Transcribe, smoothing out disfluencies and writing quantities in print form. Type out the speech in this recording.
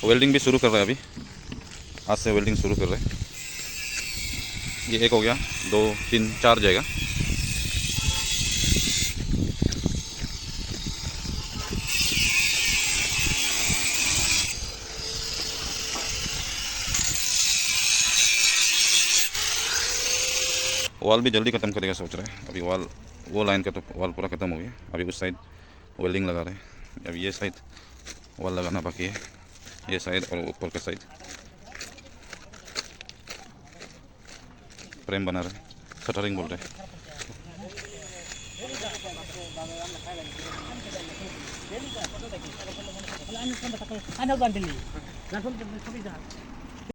Welding भी शुरू कर रहे हैं अभी, आज से वेल्डिंग शुरू कर रहे हैं। ये एक हो गया, 2 3 4 जाएगा। वॉल भी जल्दी ख़त्म करेगा सोच रहे हैं। अभी वॉल, वो लाइन का तो वॉल पूरा ख़त्म हो गया। अभी उस साइड वेल्डिंग लगा रहे हैं। अब ये साइड वॉल लगाना बाकी है, ये साइड और ऊपर का साइड फ्रेम बना रहे हैं, शटरिंग बोल रहे हैं। Ano ba dili? Langsung